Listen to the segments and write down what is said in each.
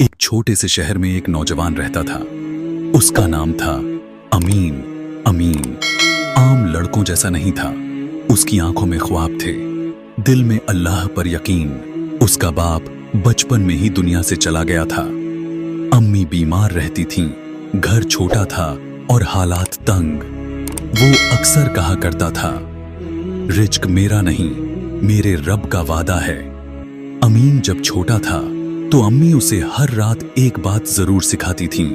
एक छोटे से शहर में एक नौजवान रहता था। उसका नाम था अमीन। अमीन आम लड़कों जैसा नहीं था। उसकी आंखों में ख्वाब थे, दिल में अल्लाह पर यकीन। उसका बाप बचपन में ही दुनिया से चला गया था। अम्मी बीमार रहती थीं, घर छोटा था और हालात तंग। वो अक्सर कहा करता था, रिज्क मेरा नहीं, मेरे रब का वादा है। अमीन जब छोटा था तो अम्मी उसे हर रात एक बात जरूर सिखाती थीं,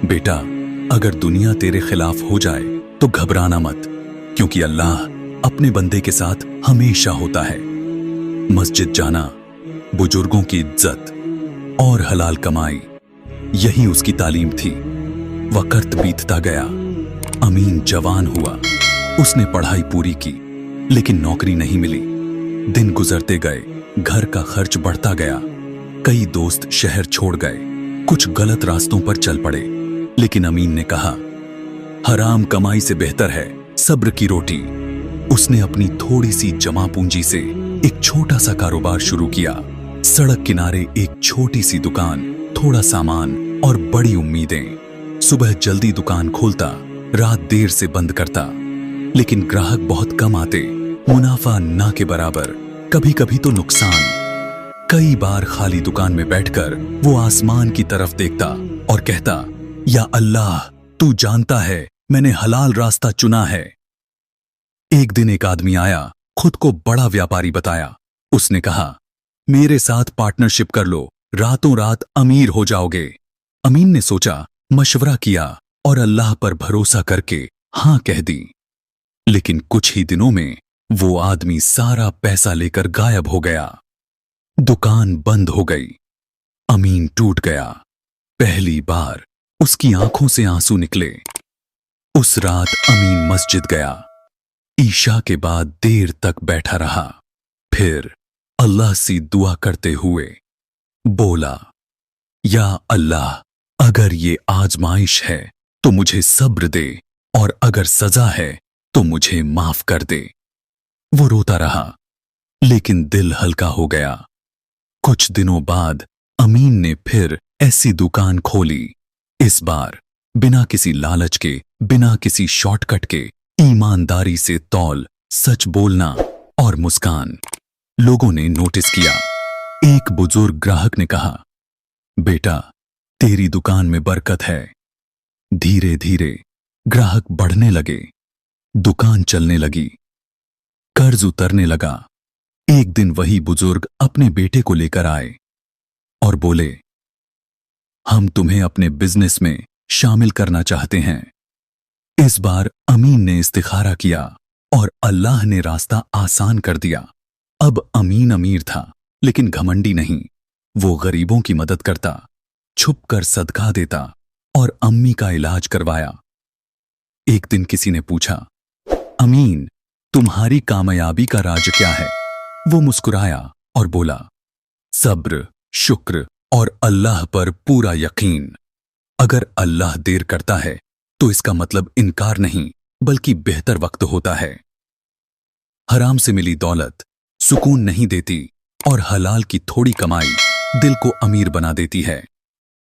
बेटा, अगर दुनिया तेरे खिलाफ हो जाए तो घबराना मत, क्योंकि अल्लाह अपने बंदे के साथ हमेशा होता है। मस्जिद जाना, बुजुर्गों की इज्जत और हलाल कमाई, यही उसकी तालीम थी। वक्त बीतता गया, अमीन जवान हुआ। उसने पढ़ाई पूरी की, लेकिन नौकरी नहीं मिली। दिन गुजरते गए, घर का खर्च बढ़ता गया। कई दोस्त शहर छोड़ गए, कुछ गलत रास्तों पर चल पड़े। लेकिन अमीन ने कहा, हराम कमाई से बेहतर है सब्र की रोटी। उसने अपनी थोड़ी सी जमा पूंजी से एक छोटा सा कारोबार शुरू किया। सड़क किनारे एक छोटी सी दुकान, थोड़ा सामान और बड़ी उम्मीदें। सुबह जल्दी दुकान खोलता, रात देर से बंद करता। लेकिन ग्राहक बहुत कम आते, मुनाफा ना के बराबर, कभी कभी तो नुकसान। कई बार खाली दुकान में बैठकर वो आसमान की तरफ देखता और कहता, या अल्लाह, तू जानता है मैंने हलाल रास्ता चुना है। एक दिन एक आदमी आया, खुद को बड़ा व्यापारी बताया। उसने कहा, मेरे साथ पार्टनरशिप कर लो, रातों रात अमीर हो जाओगे। अमीन ने सोचा, मशवरा किया और अल्लाह पर भरोसा करके हां कह दी। लेकिन कुछ ही दिनों में वो आदमी सारा पैसा लेकर गायब हो गया। दुकान बंद हो गई। अमीन टूट गया। पहली बार उसकी आंखों से आंसू निकले। उस रात अमीन मस्जिद गया। ईशा के बाद देर तक बैठा रहा। फिर अल्लाह से दुआ करते हुए बोला, या अल्लाह, अगर ये आजमाइश है तो मुझे सब्र दे, और अगर सजा है तो मुझे माफ कर दे। वो रोता रहा, लेकिन दिल हल्का हो गया। कुछ दिनों बाद अमीन ने फिर ऐसी दुकान खोली। इस बार बिना किसी लालच के, बिना किसी शॉर्टकट के, ईमानदारी से तौल, सच बोलना और मुस्कान। लोगों ने नोटिस किया। एक बुजुर्ग ग्राहक ने कहा, बेटा, तेरी दुकान में बरकत है। धीरे धीरे ग्राहक बढ़ने लगे, दुकान चलने लगी, कर्ज उतरने लगा। एक दिन वही बुजुर्ग अपने बेटे को लेकर आए और बोले, हम तुम्हें अपने बिजनेस में शामिल करना चाहते हैं। इस बार अमीन ने इस्तिखारा किया और अल्लाह ने रास्ता आसान कर दिया। अब अमीन अमीर था, लेकिन घमंडी नहीं। वो गरीबों की मदद करता, छुपकर सदका देता और अम्मी का इलाज करवाया। एक दिन किसी ने पूछा, अमीन, तुम्हारी कामयाबी का राज क्या है? वो मुस्कुराया और बोला, सब्र, शुक्र और अल्लाह पर पूरा यकीन। अगर अल्लाह देर करता है तो इसका मतलब इनकार नहीं, बल्कि बेहतर वक्त होता है। हराम से मिली दौलत सुकून नहीं देती, और हलाल की थोड़ी कमाई दिल को अमीर बना देती है।